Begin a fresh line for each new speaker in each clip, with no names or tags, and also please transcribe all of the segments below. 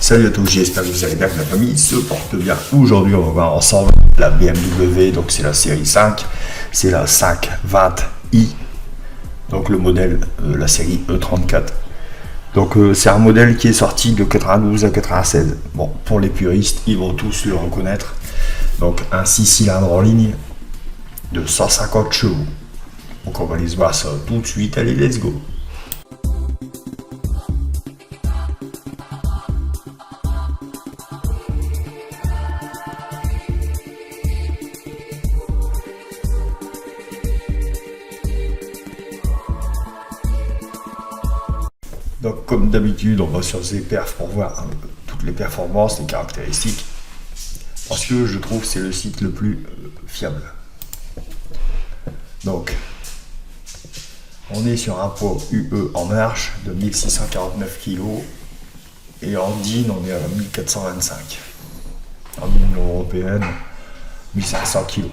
Salut à tous, j'espère que vous allez bien, que la famille se porte bien. Aujourd'hui, on va voir ensemble la BMW, donc c'est la série 5, c'est la 520i, donc le modèle, la série E34. Donc c'est un modèle qui est sorti de 92 à 96. Bon, pour les puristes, ils vont tous le reconnaître. Donc un 6 cylindres en ligne de 150 chevaux. Donc on va aller se voir ça tout de suite, allez, let's go. Donc comme d'habitude, on va sur ces perfs pour voir toutes les performances, les caractéristiques, parce que je trouve que c'est le site le plus fiable. Donc, on est sur un poids UE en marche de 1649 kg et en DIN on est à 1425. En Union européenne, 1500 kg.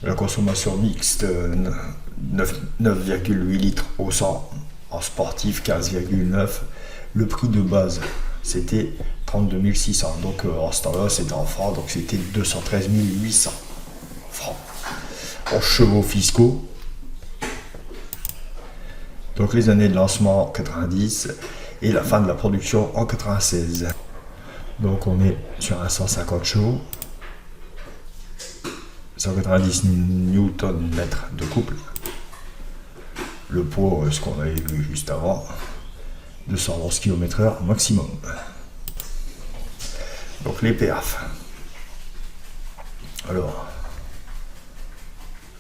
La consommation mixte 9,8 litres au 100. En sportif 15,9. Le prix de base c'était 32 600. Donc en ce temps-là c'était en francs, donc c'était 213 800 francs. En chevaux fiscaux, donc les années de lancement 90 et la fin de la production en 96. Donc on est sur un 150 chevaux, 190 Nm de couple. Le poids, ce qu'on avait vu juste avant, 211 km/h maximum. Donc les perfs. Alors,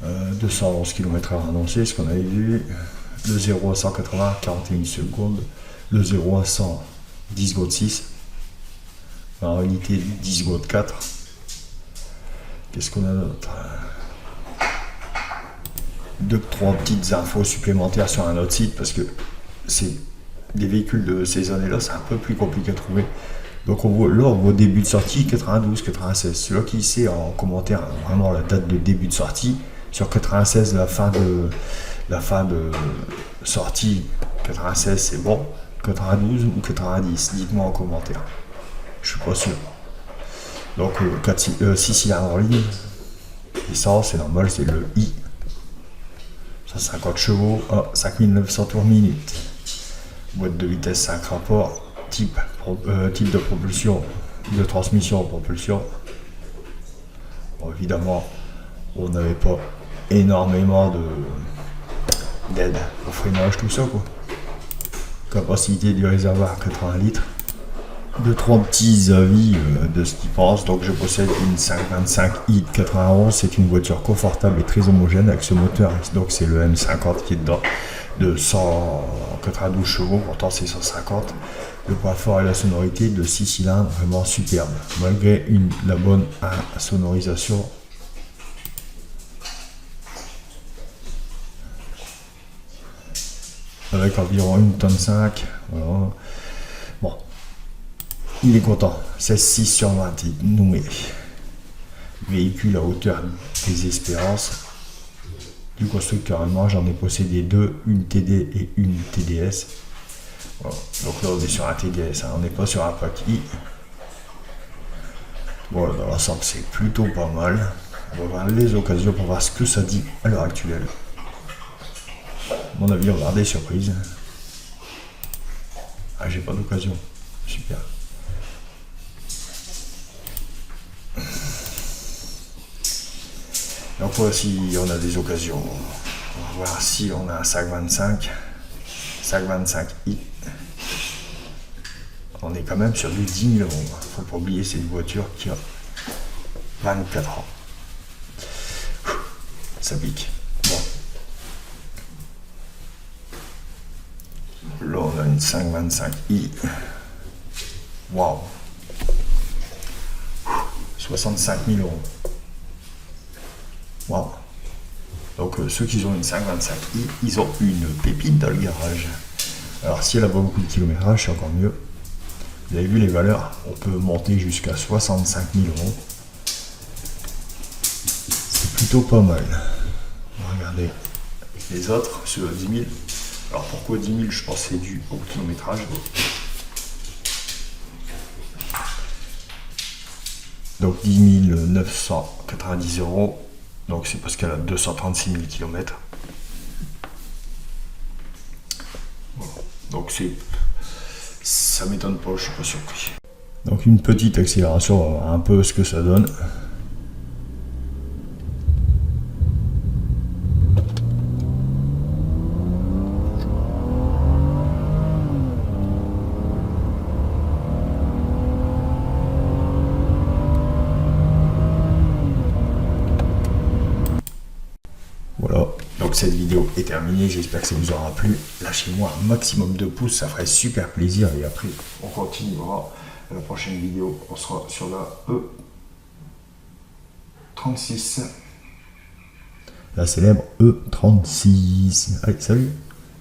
211 km/h annoncé, ce qu'on avait vu. Le 0 à 180, 41 secondes. Le 0 à 100, 10 secondes 6. En réalité, 10 secondes 4. Qu'est-ce qu'on a d'autre? 2-3 petites infos supplémentaires sur un autre site, parce que c'est des véhicules de ces années-là, c'est un peu plus compliqué à trouver. Donc on voit là, on voit début de sortie 92-96. Celui qui sait en commentaire vraiment la date de début de sortie, sur 96 la fin de sortie 96 c'est bon, 92 ou 90, dites-moi en commentaire. Je suis pas sûr. Donc 6 cylindres en ligne, essence c'est normal, c'est le I. 150 chevaux à 5900 tours minute. Boîte de vitesse 5 rapports, type de propulsion, de transmission en propulsion. Bon, évidemment, on n'avait pas énormément d'aide au freinage, tout ça quoi. Capacité du réservoir 80 litres. 2-3 petits avis de ce qu'ils pensent. Donc je possède une 525i de 91, c'est une voiture confortable et très homogène avec ce moteur, donc c'est le M50 qui est dedans, de 192 chevaux, pourtant c'est 150. Le point fort et la sonorité de 6 cylindres, vraiment superbe, malgré la bonne sonorisation. Avec environ 1,5 tonne. Voilà. Bon. Il est content, 16,6 sur 20, nommé. Véhicule à hauteur des espérances. Du constructeur allemand, j'en ai possédé deux, une TD et une TDS. Voilà. Donc là, on est sur un TDS, hein. On n'est pas sur un pack I. Voilà, dans l'ensemble, c'est plutôt pas mal. On va voir les occasions pour voir ce que ça dit à l'heure actuelle. À mon avis, on va avoir des surprises. Ah, j'ai pas d'occasion. Super. Donc voici, on a des occasions. On va voir si on a un 525i. On est quand même sur du 10 000 €. Faut pas oublier, c'est une voiture qui a 24 ans. Ça pique. Bon. Là, on a une 525i. Waouh. 65 000 €. Wow. Donc ceux qui ont une 525i, ils ont une pépite dans le garage. Alors si elle a pas beaucoup de kilométrage, c'est encore mieux. Vous avez vu les valeurs, on peut monter jusqu'à 65 000 €. C'est plutôt pas mal. Regardez les autres, ceux à 10 000. Alors pourquoi 10 000? Je pense que c'est dû au kilométrage. Donc 10 990 €. Donc c'est parce qu'elle a 236 000 km. Voilà. Donc ça m'étonne pas, je suis pas surpris. Donc une petite accélération, on va voir un peu ce que ça donne. Voilà, donc cette vidéo est terminée, j'espère que ça vous aura plu. Lâchez-moi un maximum de pouces, ça ferait super plaisir. Et après, on continuera. La prochaine vidéo, on sera sur la E36. La célèbre E36. Allez, salut!